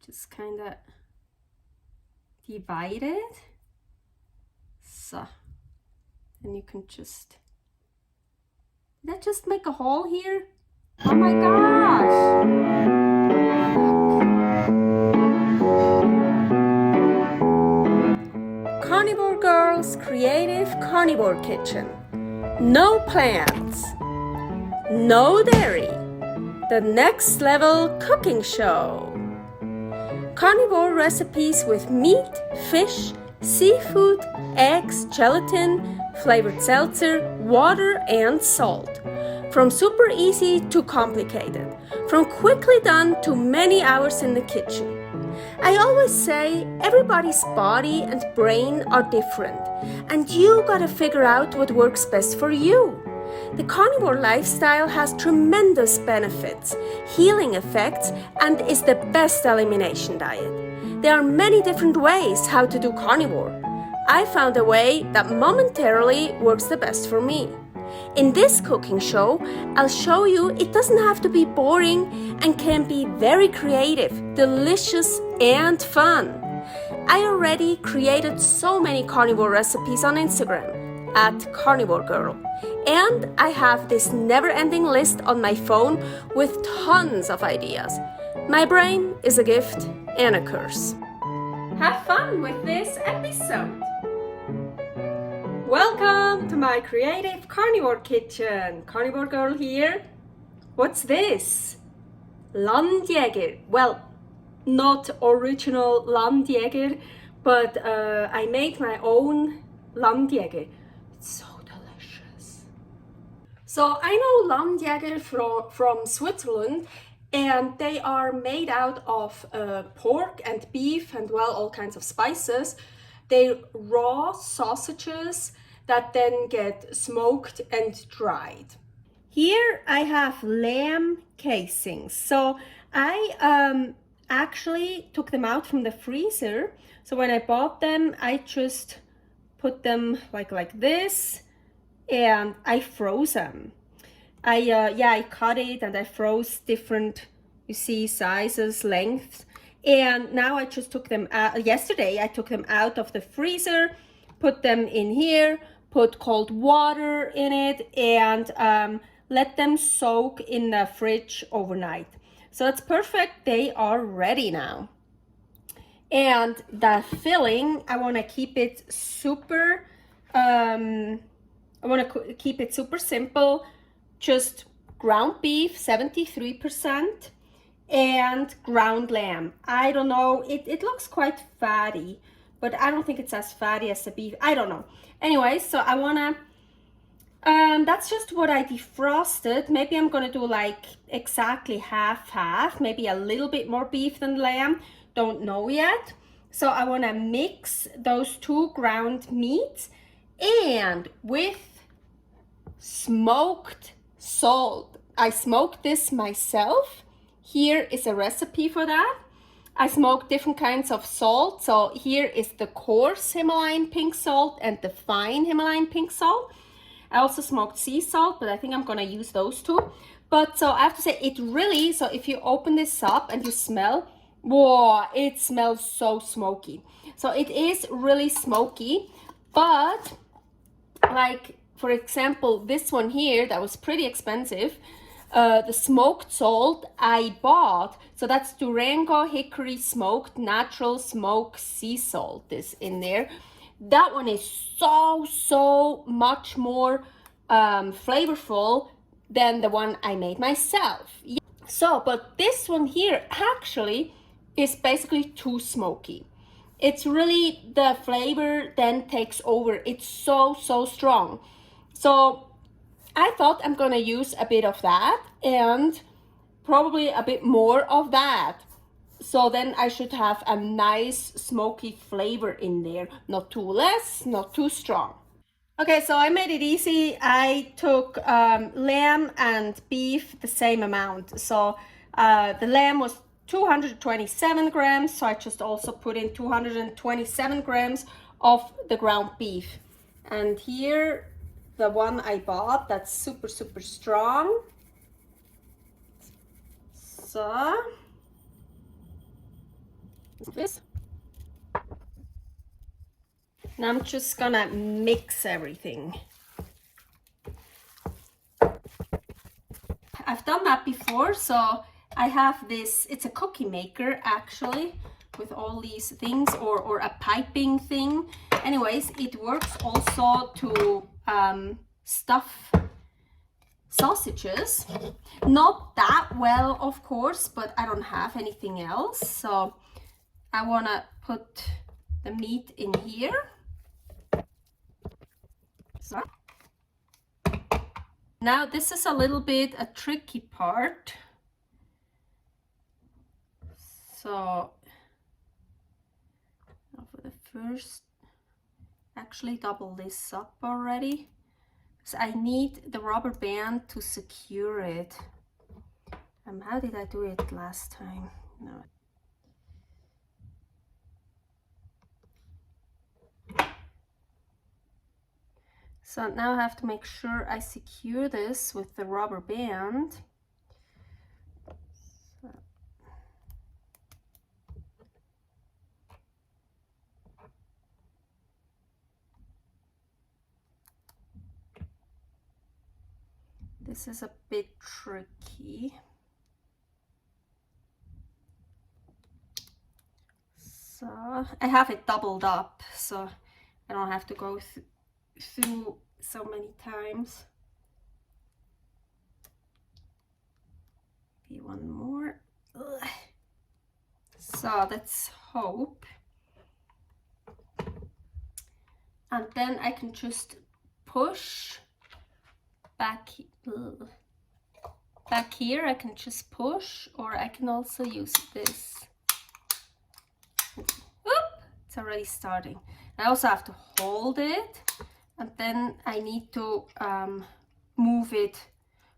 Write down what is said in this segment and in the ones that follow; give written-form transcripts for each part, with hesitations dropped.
just kind of divide it. So, and you can just, did I just make a hole here? Oh my gosh! Carnivore Girl's Creative Carnivore Kitchen. No plants, no dairy, the next level cooking show. Carnivore recipes with meat, fish, seafood, eggs, gelatin, flavored seltzer, water, and salt. From super easy to complicated, from quickly done to many hours in the kitchen. I always say everybody's body and brain are different, and you gotta figure out what works best for you. The carnivore lifestyle has tremendous benefits, healing effects, and is the best elimination diet. There are many different ways how to do carnivore. I found a way that momentarily works the best for me. In this cooking show, I'll show you it doesn't have to be boring and can be very creative, delicious, and fun. I already created so many carnivore recipes on Instagram at Carnivore Girl, and I have this never-ending list on my phone with tons of ideas. My brain is a gift and a curse. Have fun with this episode! Welcome to my creative carnivore kitchen. Carnivore Girl here. What's this? Landjäger. Well, not original Landjäger, but I made my own Landjäger. It's so delicious. So I know Landjäger from Switzerland, and they are made out of pork and beef and, well, all kinds of spices. They're raw sausages that then get smoked and dried. Here I have lamb casings. So I actually took them out from the freezer. So when I bought them, I just put them like this, and I froze them. I cut it and I froze different, you see, sizes, lengths. And now I just took them out. Yesterday I took them out of the freezer, put them in here, put cold water in it, and let them soak in the fridge overnight. So it's perfect. They are ready now. And the filling, I want to keep it super simple. Just ground beef, 73%. And ground lamb. I don't know, it looks quite fatty, but I don't think it's as fatty as the beef. I don't know. Anyway, so I wanna, that's just what I defrosted. Maybe I'm gonna do like exactly half, maybe a little bit more beef than lamb. Don't know yet. So I wanna mix those two ground meats and with smoked salt. I smoked this myself. Here is a recipe for that. I smoked different kinds of salt. So here is the coarse Himalayan pink salt and the fine Himalayan pink salt. I also smoked sea salt, but I think I'm gonna use those two. But so I have to say, it really, so if you open this up and you smell, whoa, it smells so smoky. So it is really smoky, but like, for example, this one here, that was pretty expensive. The smoked salt I bought, so that's Durango Hickory Smoked Natural Smoke Sea Salt is in there. That one is so much more flavorful than the one I made myself. So, but this one here actually is basically too smoky. It's really, the flavor then takes over. It's so strong. So I thought I'm gonna use a bit of that and probably a bit more of that. So then I should have a nice smoky flavor in there. Not too less, not too strong. Okay, so I made it easy. I took lamb and beef the same amount. So the lamb was 227 grams. So I just also put in 227 grams of the ground beef. And here, the one I bought, that's super strong. So This. Now I'm just gonna mix everything. I've done that before, so I have this, it's a cookie maker actually, with all these things, or a piping thing. Anyways, it works also to stuff sausages. Not that well, of course, but I don't have anything else, so I want to put the meat in here. So now this is a little bit a tricky part. So for the first, actually double this up already. So I need the rubber band to secure it. How did I do it last time? No. So now I have to make sure I secure this with the rubber band. So. This is a bit tricky. So I have it doubled up, so I don't have to go through so many times. Maybe one more. Ugh. So let's hope. And then I can just push back here. I can just push, or I can also use this. Whoop, it's already starting. I also have to hold it, and then I need to move it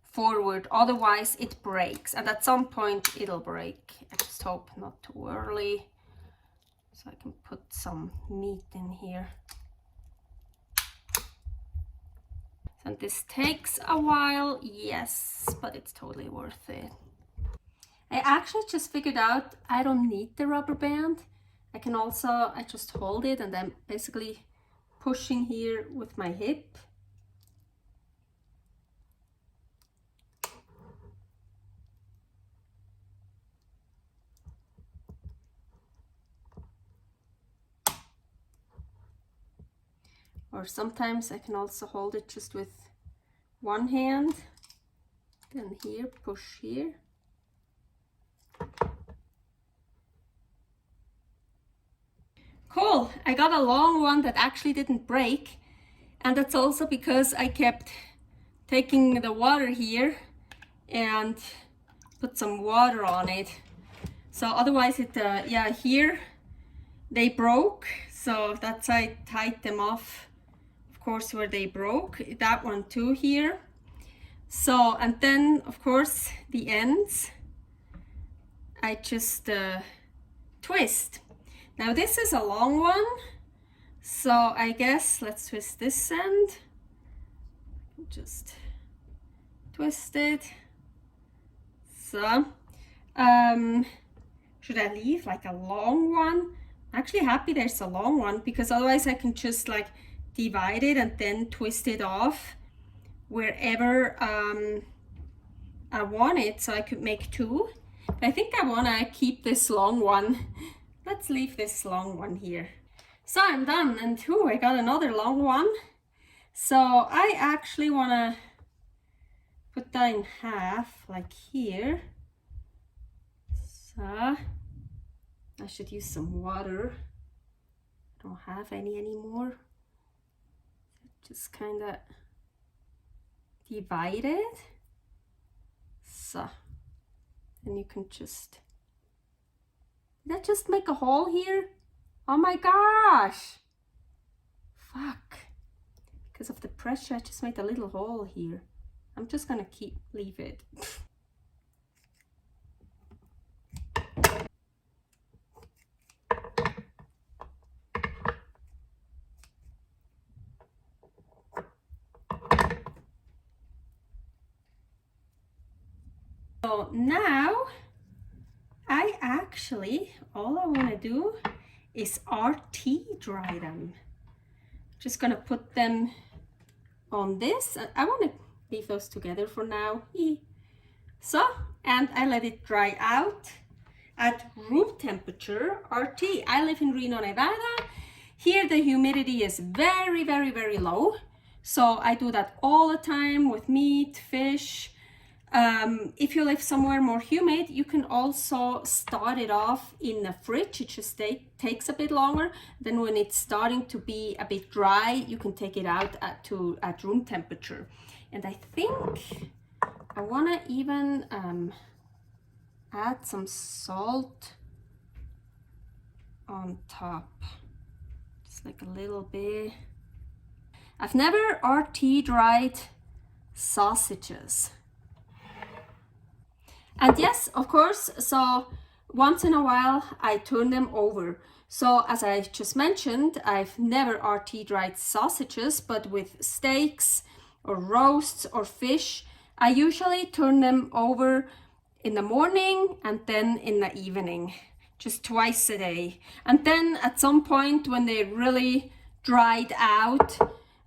forward, otherwise it breaks, and at some point it'll break. I just hope not too early, so I can put some meat in here. And this takes a while, yes, but it's totally worth it. I actually just figured out I don't need the rubber band. I just hold it, and I'm basically pushing here with my hip. Or sometimes I can also hold it just with one hand, then here, push here. Cool, I got a long one that actually didn't break, and that's also because I kept taking the water here and put some water on it. So otherwise it, yeah, here they broke, so that's why I tied them off, of course, where they broke. That one too here. So, and then of course the ends I just twist. Now this is a long one, so I guess let's twist this end. Just twist it. So should I leave like a long one? I'm actually happy there's a long one, because otherwise I can just like divide it and then twist it off wherever I want it, so I could make two. But I think I want to keep this long one. Let's leave this long one here. So I'm done, and I got another long one. So I actually want to put that in half, like here. So I should use some water. I don't have any anymore. Just kind of divide it. So then you can just, did I just make a hole here? Oh my gosh, fuck, because of the pressure I just made a little hole here. I'm just gonna leave it. So now I all I want to do is RT dry them. Just gonna put them on this. I want to leave those together for now. So, and I let it dry out at room temperature, RT. I live in Reno, Nevada. Here the humidity is very, very, very low. So I do that all the time with meat, fish. If you live somewhere more humid, you can also start it off in the fridge. It just takes a bit longer. Then when it's starting to be a bit dry, you can take it out at room temperature. And I think I want to even add some salt on top. Just like a little bit. I've never RT dried sausages. And yes, of course, so once in a while I turn them over. So as I just mentioned, I've never RT dried sausages, but with steaks or roasts or fish, I usually turn them over in the morning and then in the evening, just twice a day. And then at some point when they really dried out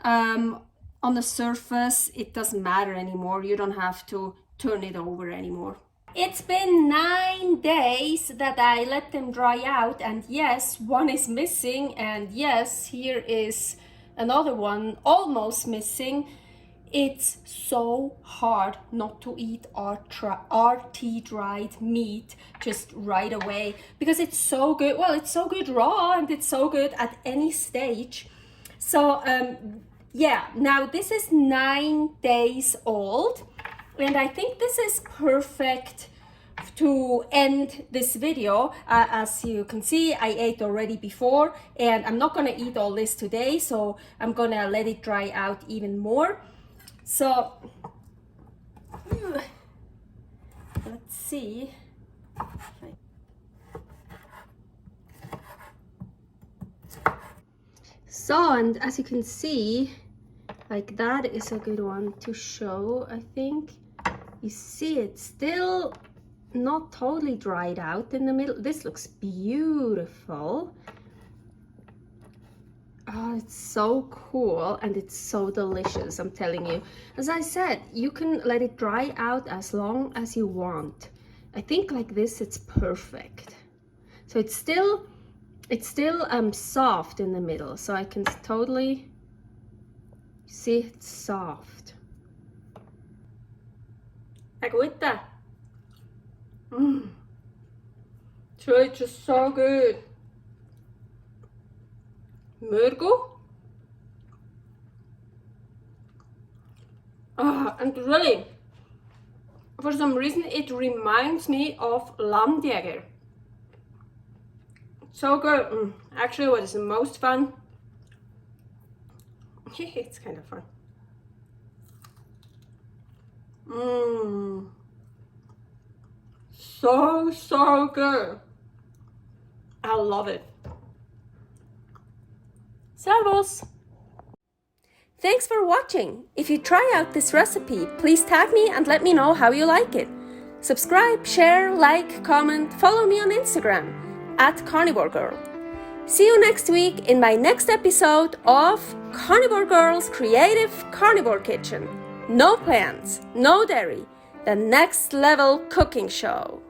on the surface, it doesn't matter anymore. You don't have to turn it over anymore. It's been 9 days that I let them dry out, and yes, one is missing, and yes, here is another one almost missing. It's so hard not to eat RT dried meat just right away because it's so good. Well, it's so good raw and it's so good at any stage. So yeah, now this is 9 days old. And I think this is perfect to end this video. As you can see, I ate already before, and I'm not gonna eat all this today, so I'm gonna let it dry out even more. So, let's see. So, and as you can see, like that is a good one to show, I think. You see it's still not totally dried out in the middle. This looks beautiful. Oh, it's so cool and it's so delicious, I'm telling you. As I said, you can let it dry out as long as you want. I think like this it's perfect. So it's still soft in the middle, so I can totally see it's soft. Agüita. So it's just so good. Murgo. And really, for some reason, it reminds me of Landjäger. So good. Actually, what is the most fun? It's kind of fun. So good. I love it. Servus! Thanks for watching. If you try out this recipe, please tag me and let me know how you like it. Subscribe, share, like, comment, follow me on Instagram @CarnivoreGirl. See you next week in my next episode of Carnivore Girl's Creative Carnivore Kitchen. No plants, no dairy, the next level cooking show.